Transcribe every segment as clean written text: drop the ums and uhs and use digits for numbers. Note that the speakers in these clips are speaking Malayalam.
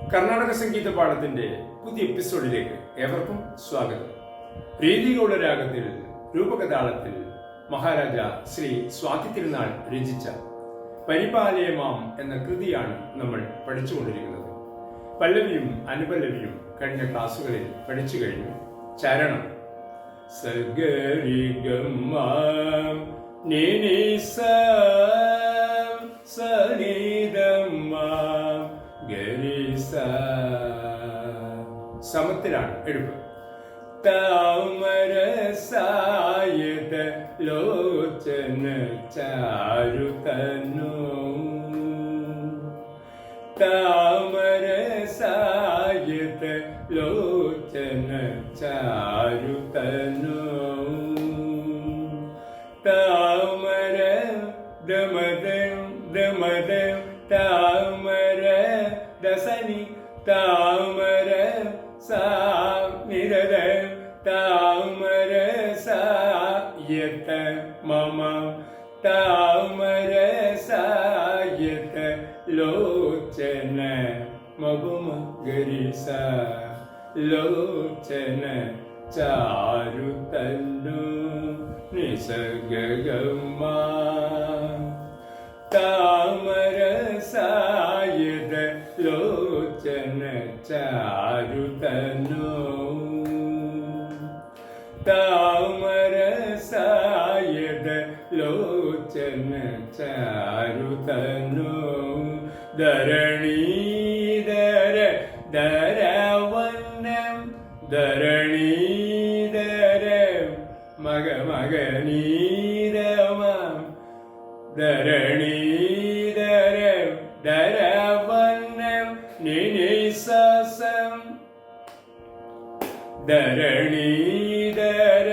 കർണാടക സംഗീത പാഠത്തിന്റെ പുതിയ എപ്പിസോഡിലേക്ക് ഏവർക്കും സ്വാഗതം. രീതികളുടെ രാഗത്തിൽ രൂപകതാളത്തിൽ മഹാരാജ ശ്രീ സ്വാതി തിരുനാൾ രചിച്ച പരിപാലയമാം എന്ന കൃതിയാണ് നമ്മൾ പഠിച്ചുകൊണ്ടിരിക്കുന്നത്. പല്ലവിയും അനുപല്ലവിയും കഴിഞ്ഞ ക്ലാസ്സുകളിൽ പഠിച്ചു കഴിഞ്ഞു. ചരണം സഗരിഗമ നിനിസ സനിദമ ഗരിസ സമത്തിലാണ് എടുപ്പ്. താമരസായത ലോചന ചാരുതനു താമരസായത ലോചന ചാരുതനു താമര ദമദ ദമദ താമര ദസനി താമര സാ നിരദ താമര സായത മമ താമര സായത ലോചന മബുമ ഗരിസ ലോചന ചാരുതന്നു നിസഗഗമ താമര സായത ലോചന ചാരുതന്നു താമര സായത ലോചന ചാരുതന്നു ധരണീധര ധരവന്നം ധരണീധര മഗ മഗനീരമ ധരണീധര ധരവന്നം നിനിസം ധരണീധര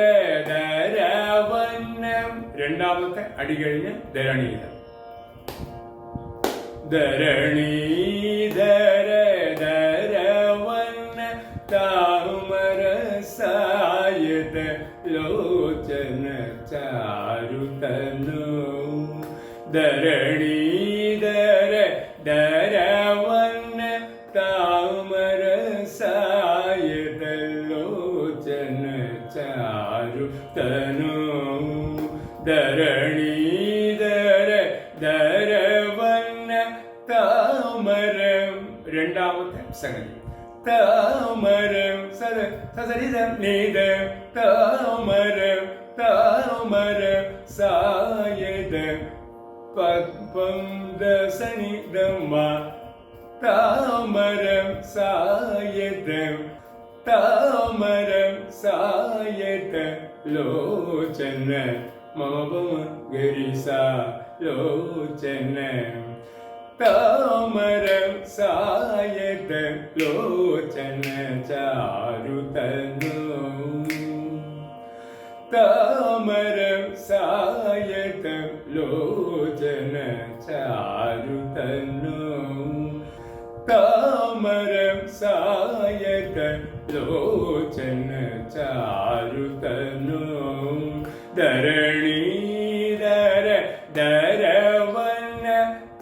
ധരവന്നം രണ്ടാമത്തെ അടി കഴിഞ്ഞ് ധരണീധര ധരണീധര ധരവന്ന താമര സായത ലോചന ചാരുതനു ധരണീധര ധരവന്ന താമര സായത ലോചന ചാരുതനു ധരണീധര ധരവന്ന താമരം രണ്ടാമത്തെ സംഗതി താമരം സസരിതം നീതം താമരം താമരം സായത പദ്മം ദസനിതമ താമരം സായതം താമരം സായത ലോചന മമ ഗരിസ ലോചന താമരം സായത ലോചന ചാരുതനു താമരം സായത ലോചന ചാരുതനു താമരം സായത ലോചന ചാരുതനു ധരണീധര ധരവന്ന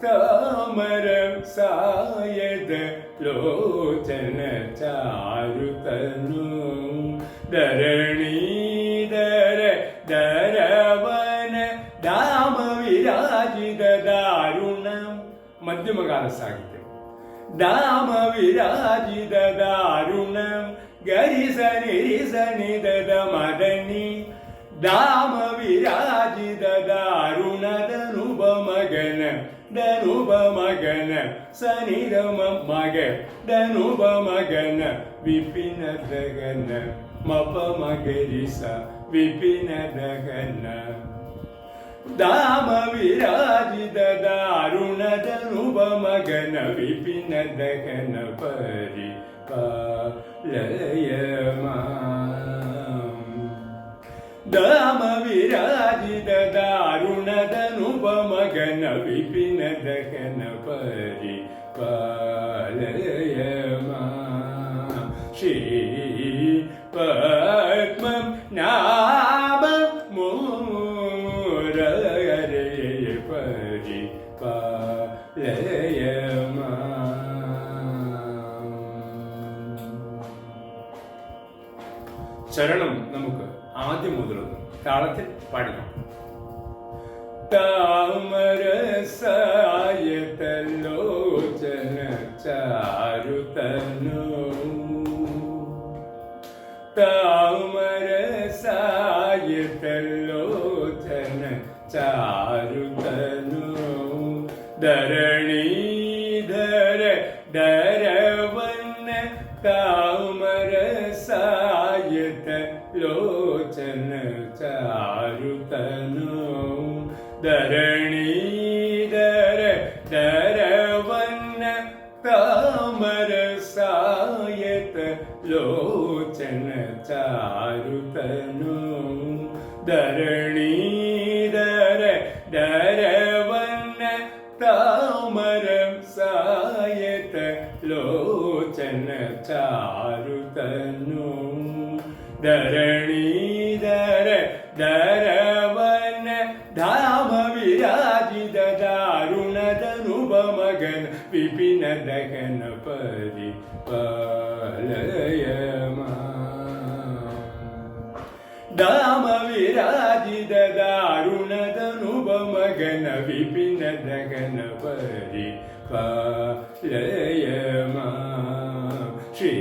താമരം സായത ലോചന ചാരുതനു ധരണീധര ധരവന ദാമവിരാജിത ദാരുണം മധ്യമകാല സാഹിത്യം ദാമവിരാജിത ദാരുണം ഗരിസ നിരിസ നിദ മദനി ദാമവിരാജിത ദാരുണദനുപമഗന ധനുപമഗന സനിരമ മഗ ധനുപമഗന വിപിന ദഗന മപമഗരിസ വിപിന ദഗന ദാമവിരാജിത ദാരുണദനുപമഗന വിപിന ദഗന പരിപാലയമാ ദാമവിരാജിത ദാരുണദനുപമഗന വിപിന ദഗന പരിപാലയമാ ശ്രീ പദ്മം നാമം മൂരരേ പരിപാലയമാ ചരണം നമുക്ക് ആദ്യം മുതലൊന്ന് താളത്തിൽ പാടിനോക്കാം. താമരസായതലോചന ചാരുതനു താമരസായതലോചന ചാരുതനു ധരണീധര ധരവന്ന താമരസായതലോചന ചാരുതനു ധരണീധര ധരവന്ന താമരസായതലോചന ചാരുതനു ധരണീധര ധരവന്ന താമരസായതലോചന ചാരുതനു ധരണീധര ധരവന ധാമ വിരാജിത ദാരുണതനുപമഗന വിപിന ദഹന പരിപാലയമാ ധാമ വിരാജിത ദാരുണതനുപമഗന വിപിന ദഹന പരിപാലയമാ ശ്രീ